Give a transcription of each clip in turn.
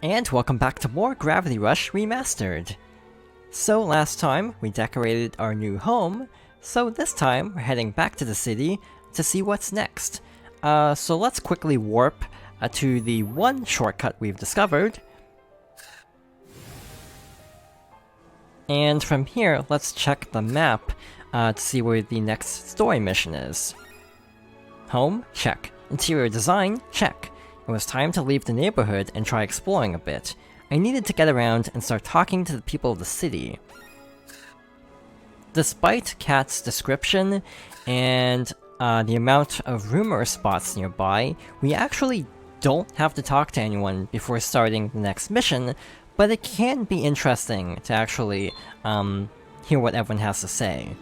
And welcome back to more Gravity Rush Remastered. So last time, we decorated our new home, so this time, we're heading back to the city to see what's next. So let's quickly warp to the one shortcut we've discovered. And from here, let's check the map to see where the next story mission is. Home? Check. Interior design? Check. It was time to leave the neighborhood and try exploring a bit. I needed to get around and start talking to the people of the city. Despite Kat's description and the amount of rumor spots nearby, we actually don't have to talk to anyone before starting the next mission, but it can be interesting to actually hear what everyone has to say.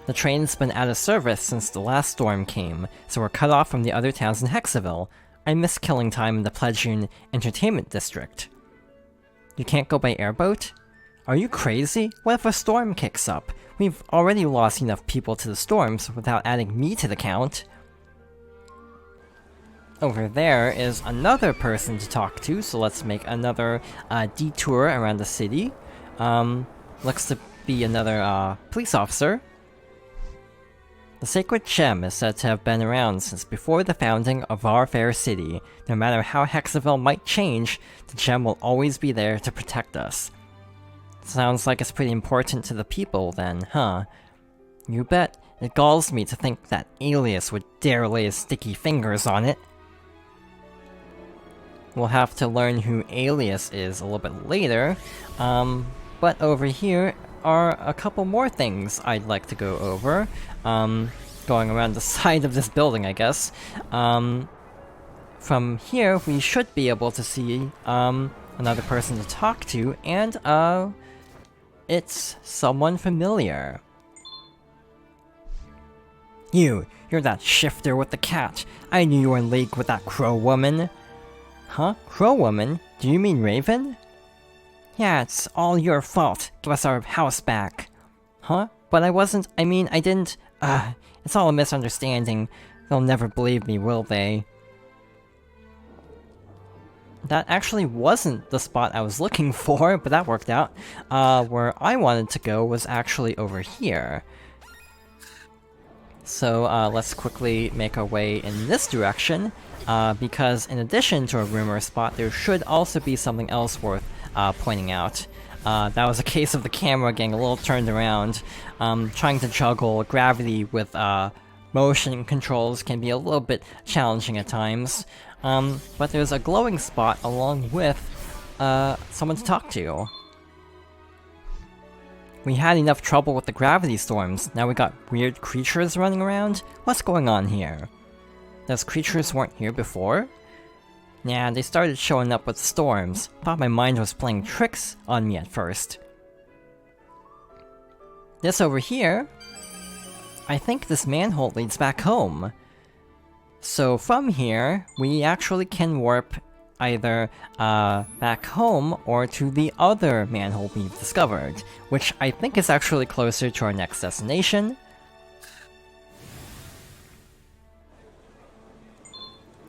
The train's been out of service since the last storm came, so we're cut off from the other towns in Hekseville. I miss killing time in the Pledgeon Entertainment District. You can't go by airboat? Are you crazy? What if a storm kicks up? We've already lost enough people to the storms without adding me to the count. Over there is another person to talk to, so let's make another detour around the city. Looks to be another police officer. The sacred gem is said to have been around since before the founding of our fair city. No matter how Hekseville might change, the gem will always be there to protect us. Sounds like it's pretty important to the people then, huh? You bet. It galls me to think that Alias would dare lay his sticky fingers on it. We'll have to learn who Alias is a little bit later, but over here are a couple more things I'd like to go over. Going around the side of this building, I guess. From here, we should be able to see another person to talk to, and it's someone familiar. You're that shifter with the cat. I knew you were in league with that crow woman. Huh? Crow woman? Do you mean Raven? Yeah, it's all your fault. Give us our house back. Huh? But I didn't... it's all a misunderstanding. They'll never believe me, will they? That actually wasn't the spot I was looking for, but that worked out. Where I wanted to go was actually over here. So, let's quickly make our way in this direction, because in addition to a rumor spot, there should also be something else worth pointing out. That was a case of the camera getting a little turned around. Trying to juggle gravity with motion controls can be a little bit challenging at times. But there's a glowing spot along with someone to talk to. We had enough trouble with the gravity storms, now we got weird creatures running around? What's going on here? Those creatures weren't here before? Nah, they started showing up with storms. Thought my mind was playing tricks on me at first. This over here... I think this manhole leads back home. So from here, we actually can warp either back home or to the other manhole we've discovered, which I think is actually closer to our next destination.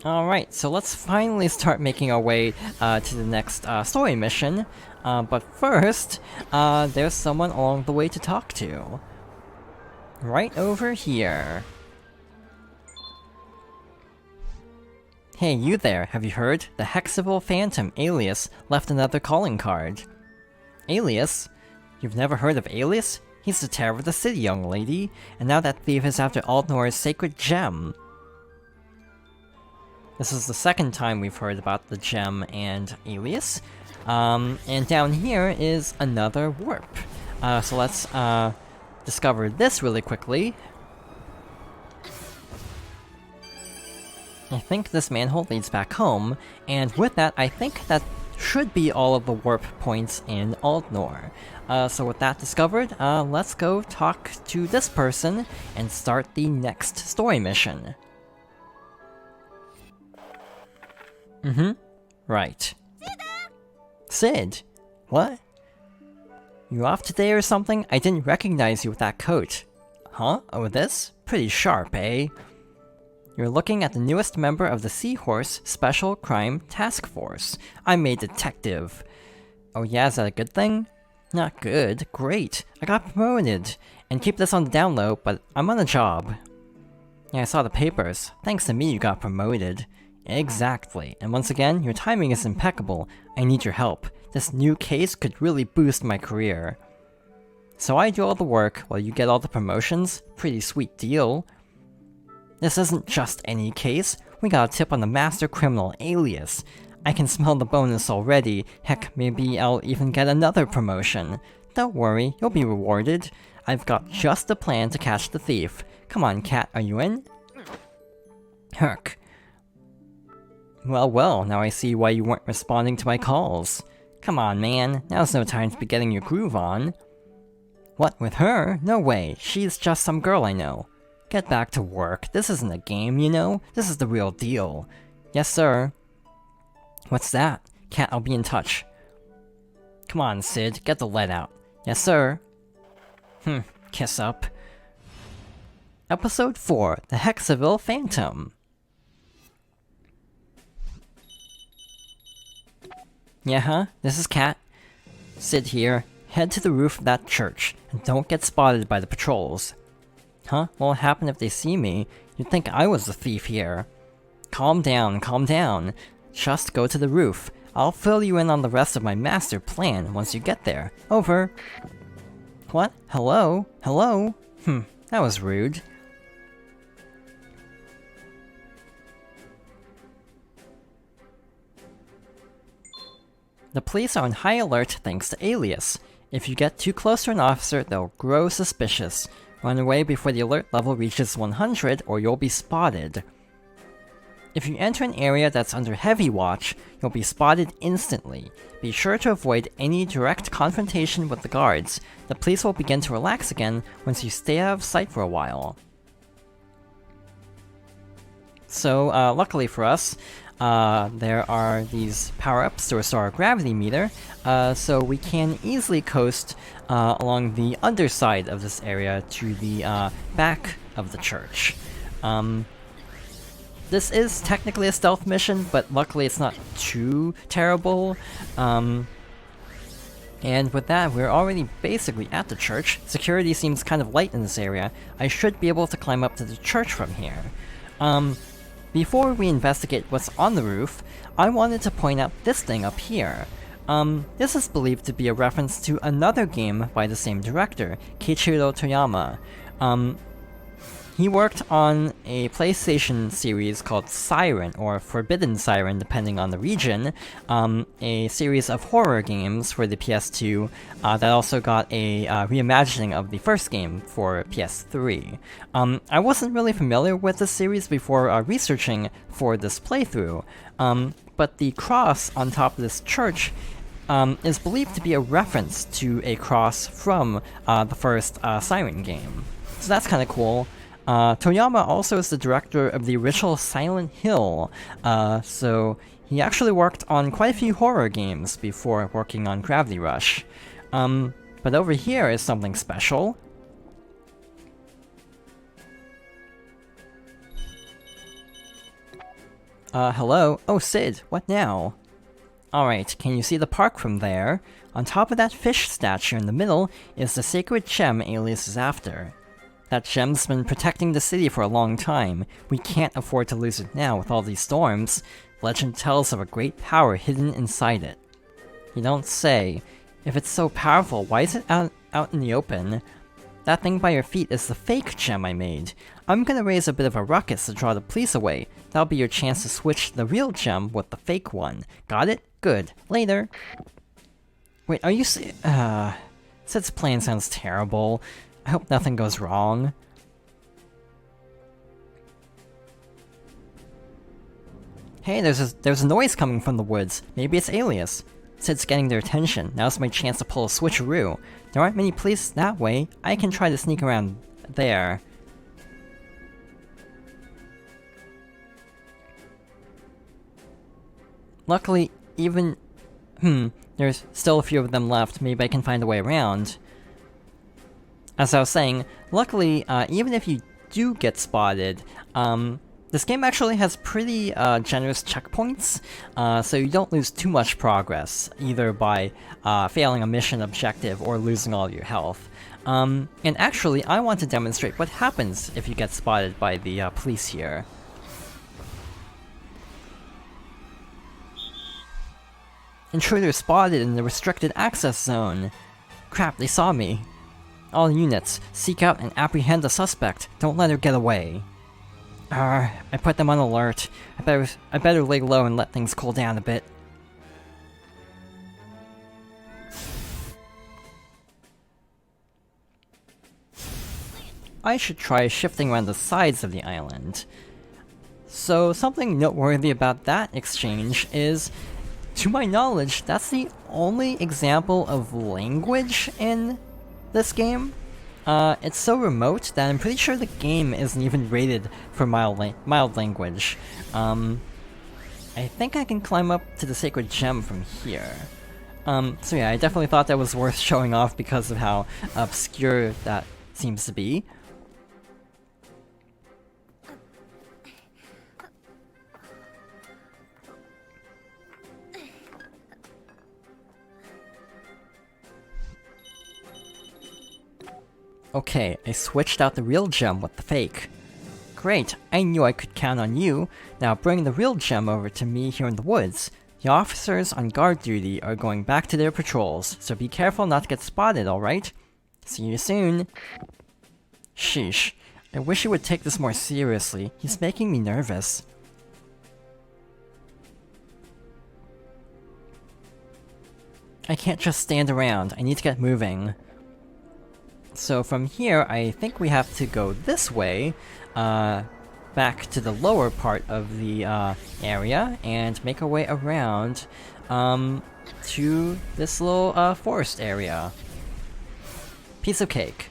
Alright, so let's finally start making our way to the next story mission, but first, there's someone along the way to talk to. Right over here. Hey, you there, have you heard? The Hekseville Phantom, Alias, left another calling card. Alias? You've never heard of Alias? He's the terror of the city, young lady, and now that thief is after Aldnor's sacred gem. This is the second time we've heard about the gem and Alias. And down here is another warp. So let's discover this really quickly. I think this manhole leads back home, and with that, I think that should be all of the warp points in Aldnor. So with that discovered, let's go talk to this person and start the next story mission. Right. Sid! What? You off today or something? I didn't recognize you with that coat. Huh? Oh, this? Pretty sharp, eh? You're looking at the newest member of the Seahorse Special Crime Task Force. I'm a detective. Oh yeah, is that a good thing? Not good. Great. I got promoted. And keep this on the down low, but I'm on a job. Yeah, I saw the papers. Thanks to me, you got promoted. Exactly. And once again, your timing is impeccable. I need your help. This new case could really boost my career. So I do all the work while you get all the promotions? Pretty sweet deal. This isn't just any case. We got a tip on the master criminal, Alias. I can smell the bonus already. Heck, maybe I'll even get another promotion. Don't worry, you'll be rewarded. I've got just the plan to catch the thief. Come on, Cat, are you in? Herk. Well, now I see why you weren't responding to my calls. Come on, man, now's no time to be getting your groove on. What, with her? No way, she's just some girl I know. Get back to work, this isn't a game, you know? This is the real deal. Yes, sir. What's that? Cat, I'll be in touch. Come on, Sid, get the lead out. Yes, sir. Kiss up. Episode 4, The Hekseville Phantom. Yeah, huh? This is Cat. Sid here. Head to the roof of that church, and don't get spotted by the patrols. Huh? What'll happen if they see me? You'd think I was the thief here. Calm down, calm down. Just go to the roof. I'll fill you in on the rest of my master plan once you get there. Over. What? Hello? Hello? That was rude. The police are on high alert thanks to Alias. If you get too close to an officer, they'll grow suspicious. Run away before the alert level reaches 100 or you'll be spotted. If you enter an area that's under heavy watch, you'll be spotted instantly. Be sure to avoid any direct confrontation with the guards. The police will begin to relax again once you stay out of sight for a while. So, luckily for us, there are these power-ups to restore our gravity meter, so we can easily coast along the underside of this area to the back of the church. This is technically a stealth mission, but luckily it's not too terrible. And with that, we're already basically at the church. Security seems kind of light in this area. I should be able to climb up to the church from here. Before we investigate what's on the roof, I wanted to point out this thing up here. This is believed to be a reference to another game by the same director, Keiichiro Toyama. He worked on a PlayStation series called Siren, or Forbidden Siren depending on the region, a series of horror games for the PS2 that also got a reimagining of the first game for PS3. I wasn't really familiar with the series before researching for this playthrough, but the cross on top of this church is believed to be a reference to a cross from the first Siren game. So that's kinda cool. Toyama also is the director of the original Silent Hill, so he actually worked on quite a few horror games before working on Gravity Rush. But over here is something special. Hello? Oh, Sid, what now? Alright, can you see the park from there? On top of that fish statue in the middle is the sacred gem Alias is after. That gem's been protecting the city for a long time. We can't afford to lose it now with all these storms. Legend tells of a great power hidden inside it. You don't say. If it's so powerful, why is it out in the open? That thing by your feet is the fake gem I made. I'm gonna raise a bit of a ruckus to draw the police away. That'll be your chance to switch the real gem with the fake one. Got it? Good. Later. Wait, are you Sid's plan sounds terrible. I hope nothing goes wrong. Hey, there's a noise coming from the woods. Maybe it's Alias. Sid's getting their attention. Now's my chance to pull a switcheroo. There aren't many police that way. I can try to sneak around there. Luckily, even... there's still a few of them left. Maybe I can find a way around. As I was saying, luckily, even if you do get spotted, This game actually has pretty generous checkpoints, so you don't lose too much progress, either by failing a mission objective or losing all your health. And actually, I want to demonstrate what happens if you get spotted by the police here. Intruder spotted in the restricted access zone. Crap, they saw me. All units, seek out and apprehend the suspect. Don't let her get away. I put them on alert. I better lay low and let things cool down a bit. I should try shifting around the sides of the island. So something noteworthy about that exchange is, to my knowledge, that's the only example of language in this game. It's so remote that I'm pretty sure the game isn't even rated for mild language. I think I can climb up to the Sacred Gem from here. So yeah, I definitely thought that was worth showing off because of how obscure that seems to be. Okay, I switched out the real gem with the fake. Great, I knew I could count on you. Now bring the real gem over to me here in the woods. The officers on guard duty are going back to their patrols, so be careful not to get spotted, alright? See you soon. Sheesh, I wish you would take this more seriously. He's making me nervous. I can't just stand around, I need to get moving. So from here, I think we have to go this way, back to the lower part of the area, and make our way around to this little forest area. Piece of cake.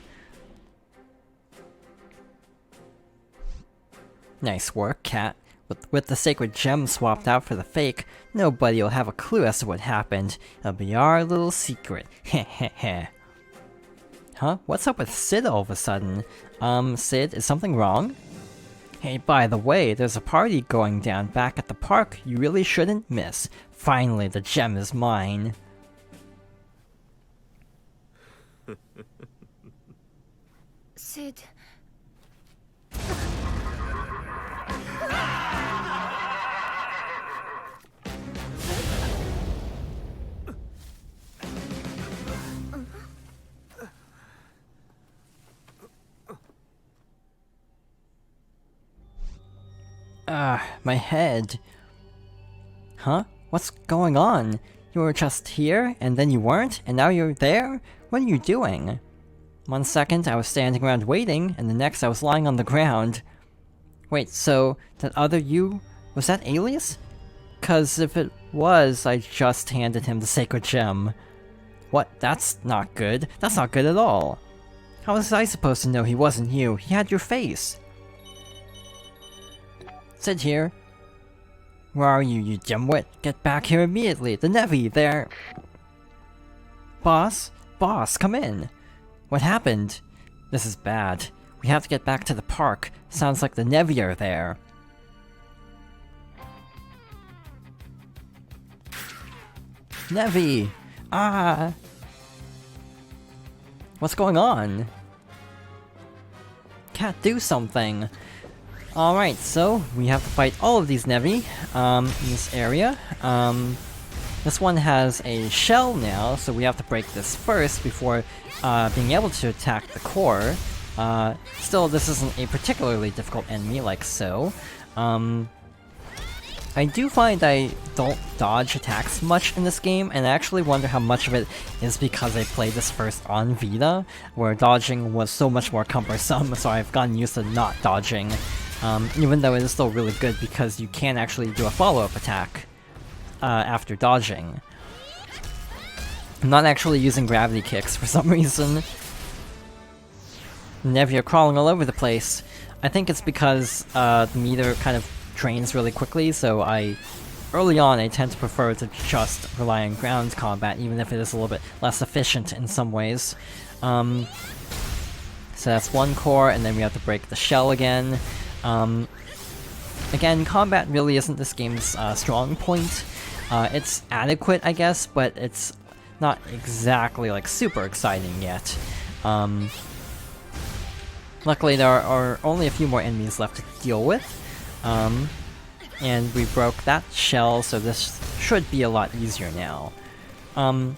Nice work, Cat. With the sacred gem swapped out for the fake, nobody will have a clue as to what happened. It'll be our little secret. Heh heh heh. Huh? What's up with Sid all of a sudden? Sid, is something wrong? Hey, by the way, there's a party going down back at the park you really shouldn't miss. Finally, the gem is mine. Sid... My head. Huh? What's going on? You were just here, and then you weren't, and now you're there? What are you doing? 1 second I was standing around waiting, and the next I was lying on the ground. Wait, so that other you, was that Alias? 'Cause if it was, I just handed him the sacred gem. What? That's not good. That's not good at all. How was I supposed to know he wasn't you? He had your face. Sit here. Where are you, you dimwit? Get back here immediately! The Nevi, there! Boss? Boss, come in! What happened? This is bad. We have to get back to the park. Sounds like the Nevi are there. Nevi! Ah! What's going on? Cat, do something! Alright, so we have to fight all of these Nevi in this area. This one has a shell now, so we have to break this first before being able to attack the core. Still, this isn't a particularly difficult enemy like so. I do find I don't dodge attacks much in this game, and I actually wonder how much of it is because I played this first on Vita, where dodging was so much more cumbersome, so I've gotten used to not dodging. Even though it is still really good because you can actually do a follow-up attack after dodging. I'm not actually using gravity kicks for some reason. Nevi are crawling all over the place. I think it's because the meter kind of drains really quickly, so early on I tend to prefer to just rely on ground combat, even if it is a little bit less efficient in some ways. So that's one core, and then we have to break the shell again. Again, combat really isn't this game's strong point. It's adequate, I guess, but it's not exactly like super exciting yet. Luckily, there are only a few more enemies left to deal with, and we broke that shell, so this should be a lot easier now.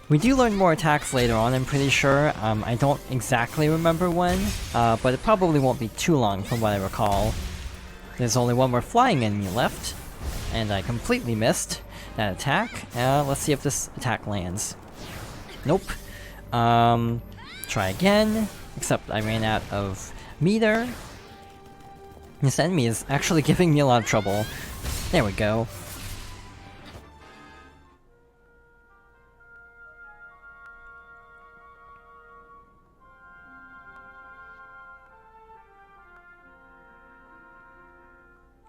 We do learn more attacks later on, I'm pretty sure. I don't exactly remember when, but it probably won't be too long from what I recall. There's only one more flying enemy left, and I completely missed that attack. Let's see if this attack lands. Nope. Try again, except I ran out of meter. This enemy is actually giving me a lot of trouble. There we go.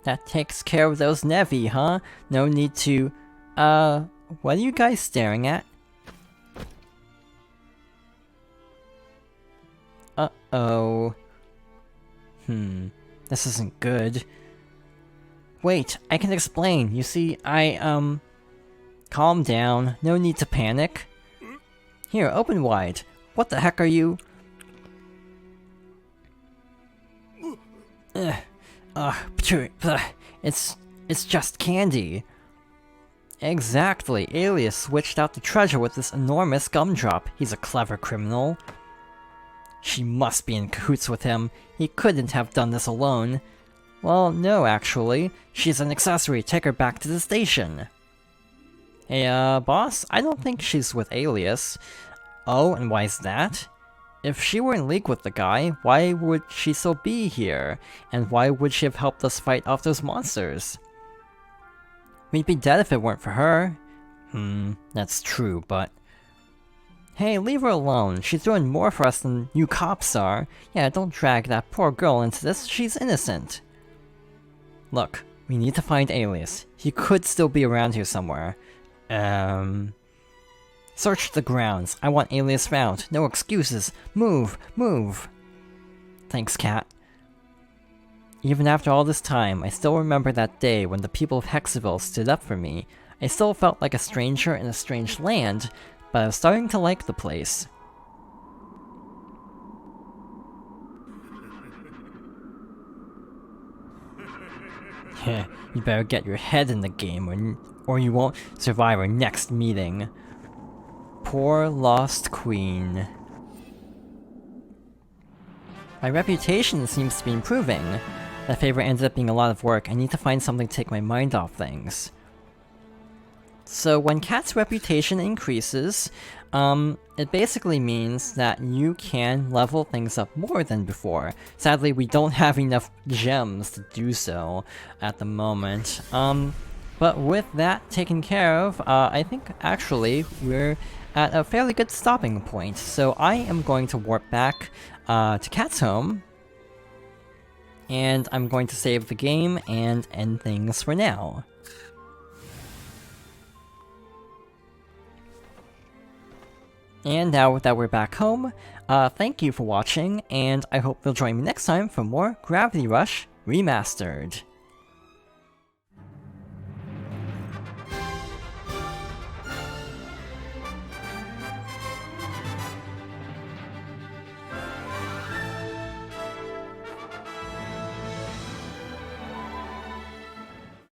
That takes care of those Nevi, huh? No need to... what are you guys staring at? Uh-oh. This isn't good. Wait, I can explain. You see, calm down. No need to panic. Here, open wide. What the heck are you... It's just candy. Exactly. Alias switched out the treasure with this enormous gumdrop. He's a clever criminal. She must be in cahoots with him. He couldn't have done this alone. Well, no, actually. She's an accessory. Take her back to the station. Hey, boss? I don't think she's with Alias. Oh, and why's that? If she were in league with the guy, why would she still be here? And why would she have helped us fight off those monsters? We'd be dead if it weren't for her. That's true, but... Hey, leave her alone. She's doing more for us than you cops are. Yeah, don't drag that poor girl into this. She's innocent. Look, we need to find Alias. He could still be around here somewhere. Search the grounds. I want Alias found. No excuses. Move! Move! Thanks, Cat. Even after all this time, I still remember that day when the people of Hekseville stood up for me. I still felt like a stranger in a strange land, but I was starting to like the place. You better get your head in the game or you won't survive our next meeting. Poor lost queen. My reputation seems to be improving. That favor ended up being a lot of work. I need to find something to take my mind off things. So when Cat's reputation increases, it basically means that you can level things up more than before. Sadly, we don't have enough gems to do so at the moment. But with that taken care of, I think actually we're at a fairly good stopping point. So I am going to warp back to Cat's home, and I'm going to save the game and end things for now. And now that we're back home, thank you for watching, and I hope you'll join me next time for more Gravity Rush Remastered.